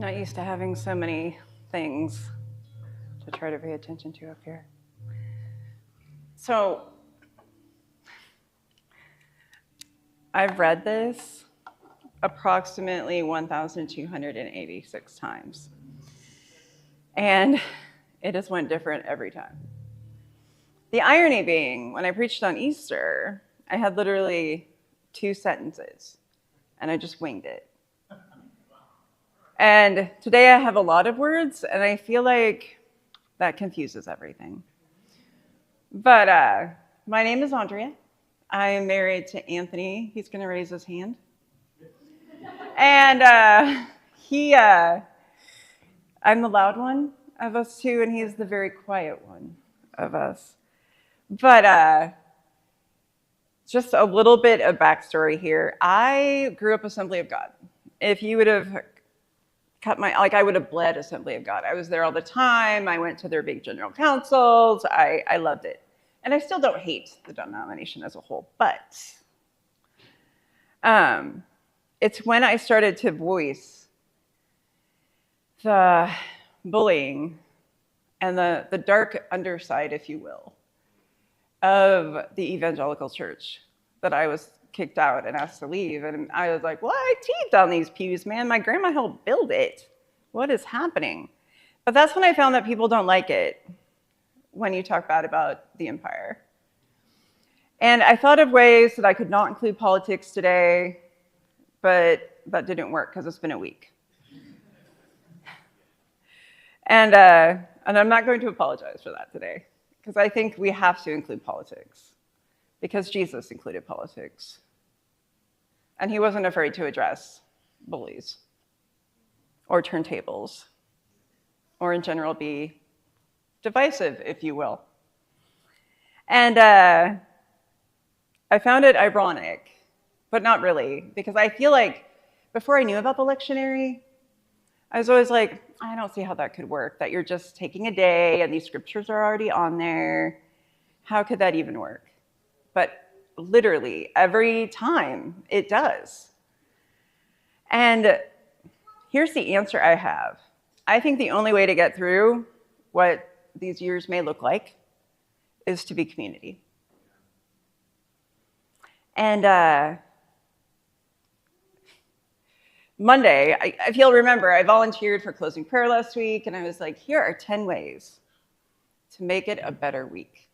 Not used to having so many things to try to pay attention to up here. So I've read this approximately 1,286 times. And it just went different every time. The irony being, when I preached on Easter, I had literally 2 sentences, and I just winged it. And today I have a lot of words, and I feel like that confuses everything. But my name is Andrea. I am married to Anthony. He's going to raise his hand. And I'm the loud one of us two, and he's the very quiet one of us. But just a little bit of backstory here. I grew up Assembly of God. If you would have I would have bled Assembly of God. I was there all the time. I went to their big general councils. I loved it. And I still don't hate the denomination as a whole, but it's when I started to voice the bullying and the dark underside, if you will, of the evangelical church that I was kicked out and asked to leave. And I was like, well, I teethed on these pews, man. My grandma helped build it. What is happening? But that's when I found that people don't like it when you talk bad about the empire. And I thought of ways that I could not include politics today, but that didn't work because it's been a week. And I'm not going to apologize for that today, because I think we have to include politics, because Jesus included politics. And he wasn't afraid to address bullies or turntables, or in general be divisive, if you will. And I found it ironic, but not really, because I feel like before I knew about the lectionary, I was always like, I don't see how that could work, that you're just taking a day and these scriptures are already on there. How could that even work? But literally every time it does. And here's the answer I have. I think the only way to get through what these years may look like is to be community. And Monday, if you'll remember, I volunteered for closing prayer last week, and I was like, here are 10 ways to make it a better week.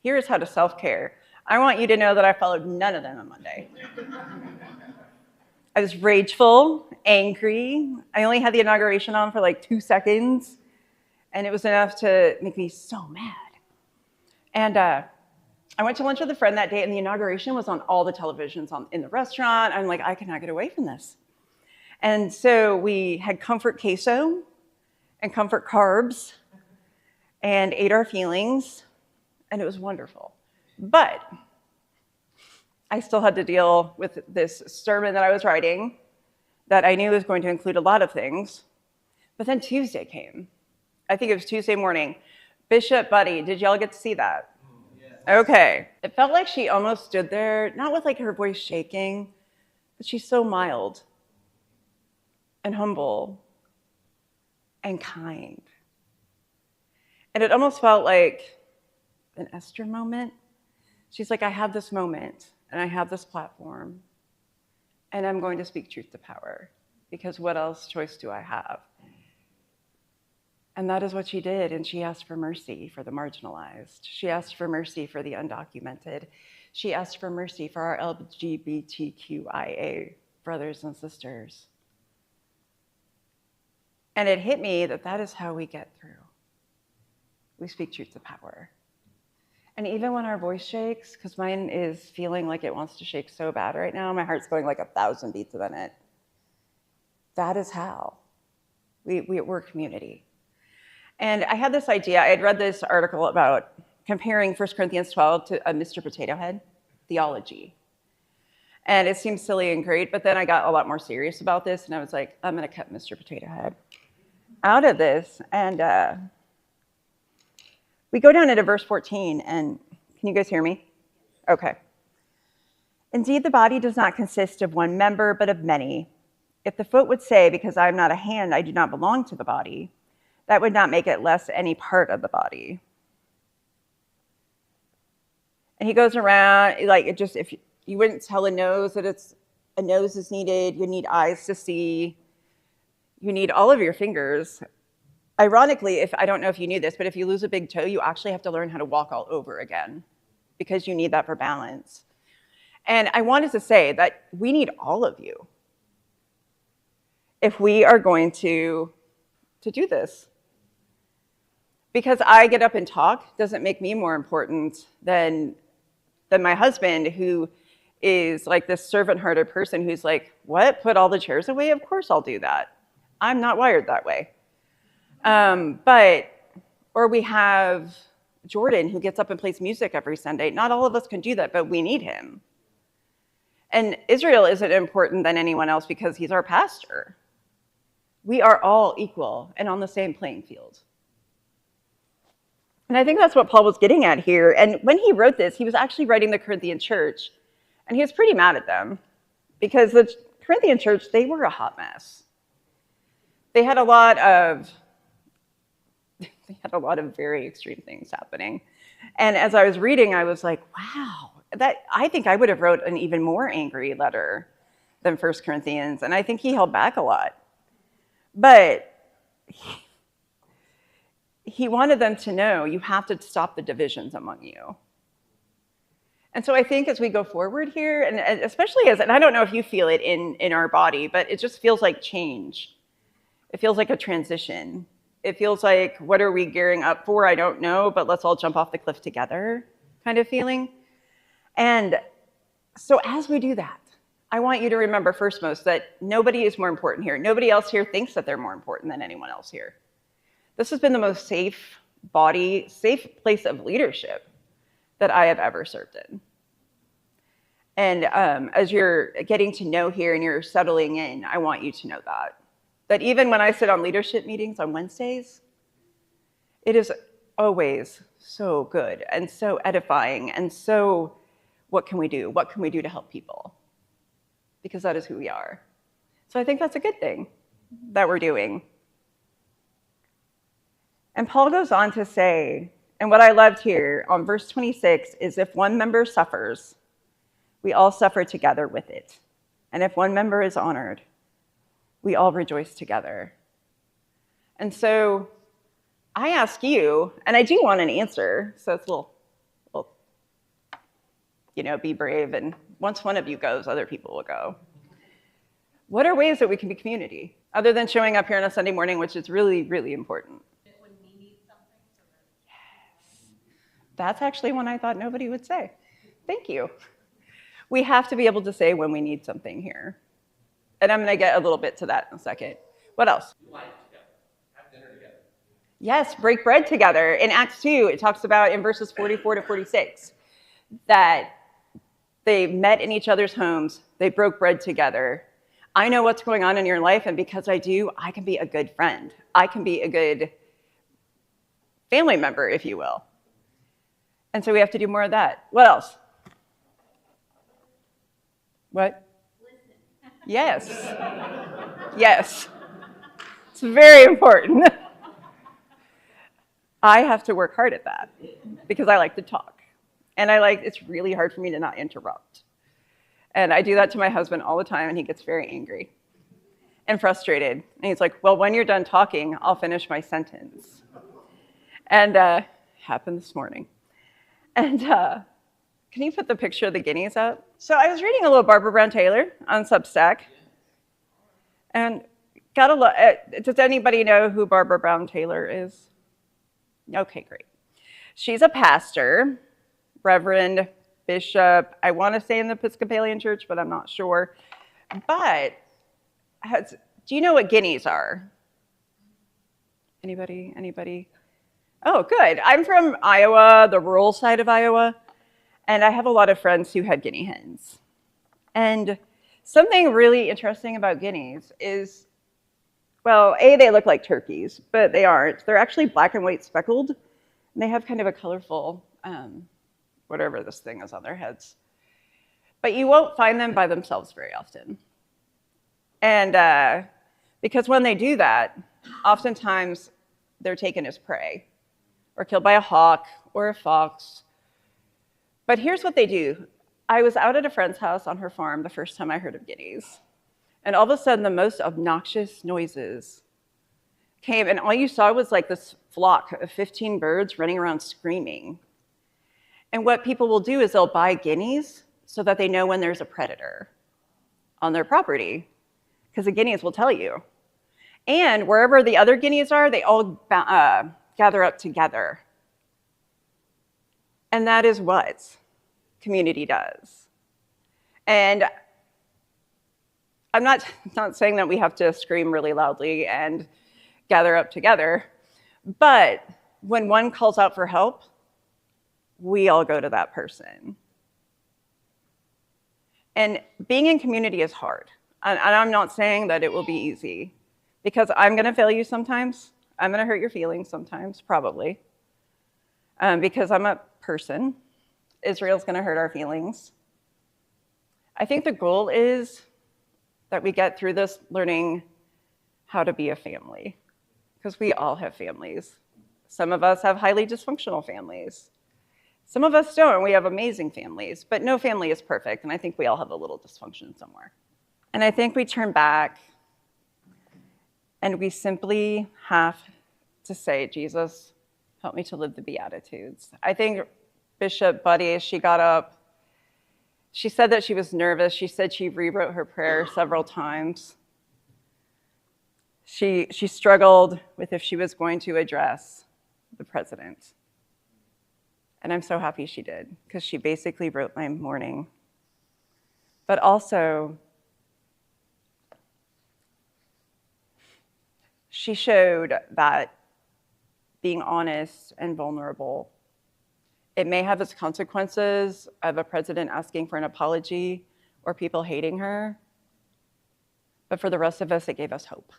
Here's how to self-care. I want you to know that I followed none of them on Monday. I was rageful, angry. I only had the inauguration on for like 2 seconds, and it was enough to make me so mad. And I went to lunch with a friend that day, and the inauguration was on all the televisions in the restaurant. I'm like, I cannot get away from this. And so we had comfort queso and comfort carbs and ate our feelings, and it was wonderful. But I still had to deal with this sermon that I was writing that I knew was going to include a lot of things. But then Tuesday came. I think it was Tuesday morning. Bishop Buddy, did y'all get to see that? Yes. Okay. It felt like she almost stood there, not with like her voice shaking, but she's so mild and humble and kind. And it almost felt like an Esther moment. She's like, I have this moment, and I have this platform, and I'm going to speak truth to power, because what else choice do I have? And that is what she did, and she asked for mercy for the marginalized. She asked for mercy for the undocumented. She asked for mercy for our LGBTQIA brothers and sisters. And it hit me that that is how we get through. We speak truth to power. And even when our voice shakes, because mine is feeling like it wants to shake so bad right now, my heart's going like 1,000 beats a minute. That is how we're community. And I had this idea. I had read this article about comparing 1 Corinthians 12 to a Mr. Potato Head, theology. And it seemed silly and great, but then I got a lot more serious about this, and I was like, I'm going to cut Mr. Potato Head out of this. And we go down into verse 14, and can you guys hear me? Okay. Indeed, the body does not consist of one member, but of many. If the foot would say, because I am not a hand, I do not belong to the body, that would not make it less any part of the body. And he goes around, like, it just, if you wouldn't tell a nose that a nose is needed, you need eyes to see, you need all of your fingers. Ironically, I don't know if you knew this, but if you lose a big toe, you actually have to learn how to walk all over again because you need that for balance. And I wanted to say that we need all of you if we are going to do this. Because I get up and talk doesn't make me more important than my husband, who is like this servant-hearted person who's like, what, put all the chairs away? Of course I'll do that. I'm not wired that way. Or we have Jordan, who gets up and plays music every Sunday. Not all of us can do that, but we need him. And Israel isn't important than anyone else because he's our pastor. We are all equal and on the same playing field. And I think that's what Paul was getting at here. And when he wrote this, he was actually writing the Corinthian church, and he was pretty mad at them because the Corinthian church, they were a hot mess. They had a lot of very extreme things happening. And as I was reading, I was like, wow, I think I would have wrote an even more angry letter than 1 Corinthians. And I think he held back a lot. But he wanted them to know you have to stop the divisions among you. And so I think as we go forward here, and especially and I don't know if you feel it in our body, but it just feels like change. It feels like a transition. It feels like, what are we gearing up for? I don't know, but let's all jump off the cliff together kind of feeling. And so as we do that, I want you to remember first most that nobody is more important here. Nobody else here thinks that they're more important than anyone else here. This has been the most safe place of leadership that I have ever served in. And as you're getting to know here and you're settling in, I want you to know that even when I sit on leadership meetings on Wednesdays, it is always so good and so edifying and so, what can we do? What can we do to help people? Because that is who we are. So I think that's a good thing that we're doing. And Paul goes on to say, and what I loved here on verse 26 is, if one member suffers, we all suffer together with it. And if one member is honored, we all rejoice together. And so I ask you, and I do want an answer, so it's a little, be brave, and once one of you goes, other people will go. What are ways that we can be community, other than showing up here on a Sunday morning, which is really, really important? When we need something. Yes. That's actually one I thought nobody would say. Thank you. We have to be able to say when we need something here. And I'm going to get a little bit to that in a second. What else? Do life together. Have dinner together. Yes, break bread together. In Acts 2, it talks about in verses 44 to 46 that they met in each other's homes. They broke bread together. I know what's going on in your life, and because I do, I can be a good friend. I can be a good family member, if you will. And so we have to do more of that. What else? What? Yes. Yes. It's very important. I have to work hard at that because I like to talk. And it's really hard for me to not interrupt. And I do that to my husband all the time, and he gets very angry and frustrated. And he's like, well, when you're done talking, I'll finish my sentence. And happened this morning. And can you put the picture of the guineas up? So I was reading a little Barbara Brown Taylor on Substack. And got a look. Does anybody know who Barbara Brown Taylor is? Okay, great. She's a pastor, reverend, bishop. I want to say in the Episcopalian Church, but I'm not sure. But do you know what guineas are? Anybody? Oh, good. I'm from Iowa, the rural side of Iowa, and I have a lot of friends who had guinea hens. And something really interesting about guineas is, well, they look like turkeys, but they aren't. They're actually black and white speckled, and they have kind of a colorful, whatever this thing is on their heads. But you won't find them by themselves very often. And because when they do that, oftentimes they're taken as prey or killed by a hawk or a fox. But here's what they do. I was out at a friend's house on her farm the first time I heard of guineas. And all of a sudden, the most obnoxious noises came, and all you saw was like this flock of 15 birds running around screaming. And what people will do is they'll buy guineas so that they know when there's a predator on their property, because the guineas will tell you. And wherever the other guineas are, they all gather up together. And that is what community does. And I'm not saying that we have to scream really loudly and gather up together, but when one calls out for help, we all go to that person. And being in community is hard. And I'm not saying that it will be easy, because I'm going to fail you sometimes. I'm going to hurt your feelings sometimes, probably, because I'm a person. Israel's going to hurt our feelings. I think the goal is that we get through this learning how to be a family, because we all have families. Some of us have highly dysfunctional families. Some of us don't. We have amazing families, but no family is perfect, and I think we all have a little dysfunction somewhere. And I think we turn back and we simply have to say, Jesus, help me to live the Beatitudes. I think Bishop Buddy, she got up, she said that she was nervous. She said she rewrote her prayer several times. She struggled with if she was going to address the president. And I'm so happy she did, because she basically wrote my morning. But also, she showed that being honest and vulnerable, it may have its consequences of a president asking for an apology or people hating her, but for the rest of us, it gave us hope.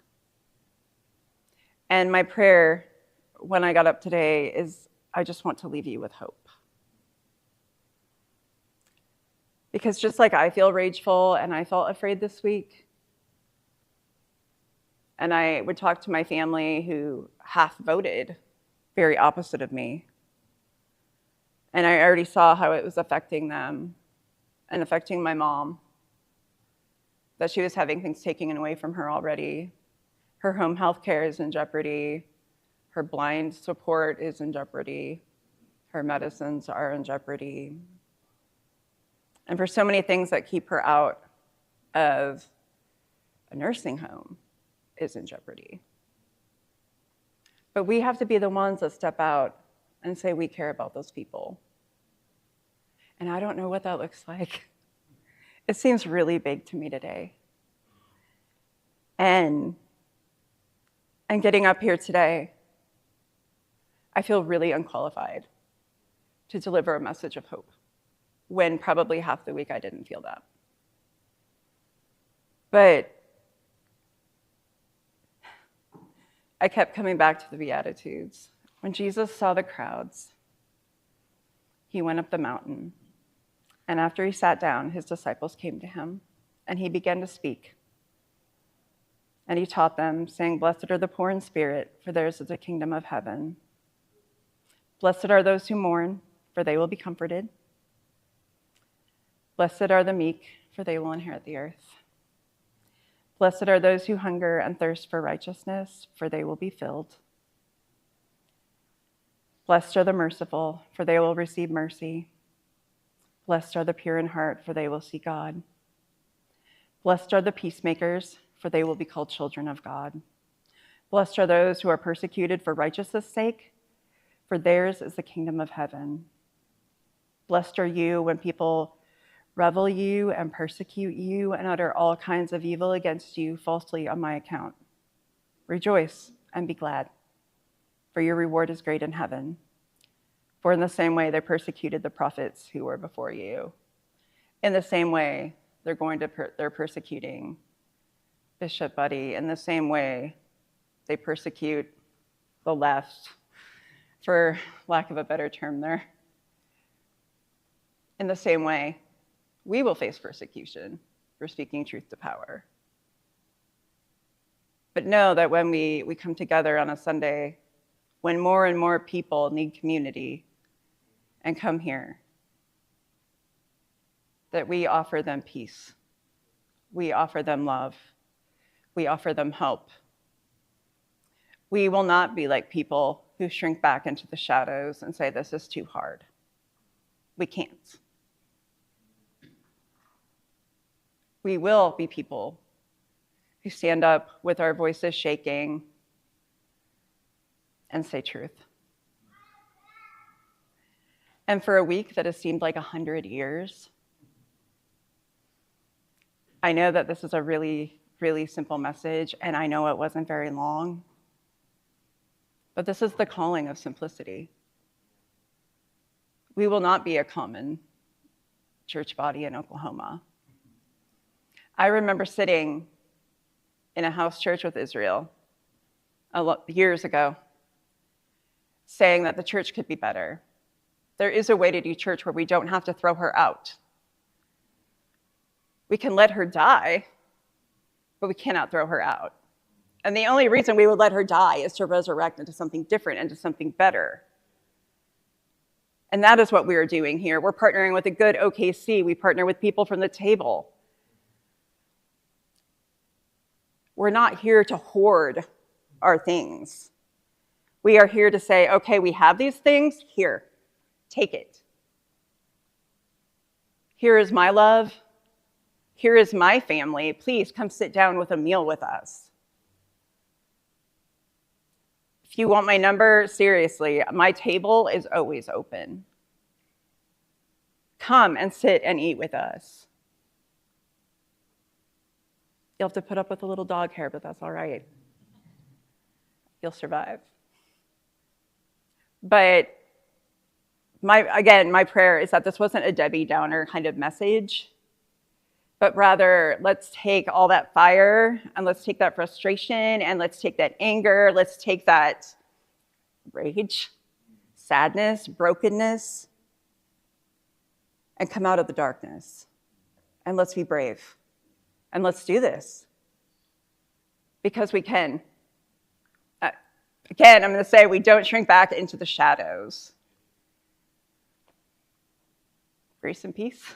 And my prayer when I got up today is, I just want to leave you with hope. Because just like I feel rageful and I felt afraid this week, and I would talk to my family who half voted very opposite of me, and I already saw how it was affecting them and affecting my mom, that she was having things taken away from her already. Her home health care is in jeopardy. Her blind support is in jeopardy. Her medicines are in jeopardy. And for so many things that keep her out of a nursing home is in jeopardy. But we have to be the ones that step out and say we care about those people. And I don't know what that looks like. It seems really big to me today. And getting up here today, I feel really unqualified to deliver a message of hope, when probably half the week I didn't feel that. But I kept coming back to the Beatitudes. When Jesus saw the crowds, he went up the mountain. And after he sat down, his disciples came to him, and he began to speak. And he taught them, saying, "Blessed are the poor in spirit, for theirs is the kingdom of heaven. Blessed are those who mourn, for they will be comforted. Blessed are the meek, for they will inherit the earth. Blessed are those who hunger and thirst for righteousness, for they will be filled. Blessed are the merciful, for they will receive mercy. Blessed are the pure in heart, for they will see God. Blessed are the peacemakers, for they will be called children of God. Blessed are those who are persecuted for righteousness' sake, for theirs is the kingdom of heaven. Blessed are you when people revile you and persecute you and utter all kinds of evil against you falsely on my account. Rejoice and be glad, for your reward is great in heaven. For in the same way they persecuted the prophets who were before you. In the same way they're persecuting Bishop Buddy. In the same way they persecute the left, for lack of a better term there. In the same way, we will face persecution for speaking truth to power. But know that when we come together on a Sunday, when more and more people need community and come here, that we offer them peace. We offer them love. We offer them hope. We will not be like people who shrink back into the shadows and say, this is too hard. We can't. We will be people who stand up with our voices shaking and say truth. And for a week that has seemed like 100 years, I know that this is a really, really simple message, and I know it wasn't very long, but this is the calling of simplicity. We will not be a common church body in Oklahoma. I remember sitting in a house church with Israel years ago, saying that the church could be better. There is a way to do church where we don't have to throw her out. We can let her die, but we cannot throw her out. And the only reason we would let her die is to resurrect into something different, into something better. And that is what we are doing here. We're partnering with a good OKC. We partner with people from the table. We're not here to hoard our things. We are here to say, okay, we have these things, here, take it. Here is my love. Here is my family. Please come sit down with a meal with us. If you want my number, seriously, my table is always open. Come and sit and eat with us. You'll have to put up with a little dog hair, but that's all right. You'll survive. But my prayer is that this wasn't a Debbie Downer kind of message, but rather let's take all that fire and let's take that frustration and let's take that anger, let's take that rage, sadness, brokenness, and come out of the darkness. And let's be brave. And let's do this. Because we can. Again, I'm going to say we don't shrink back into the shadows. Grace and peace.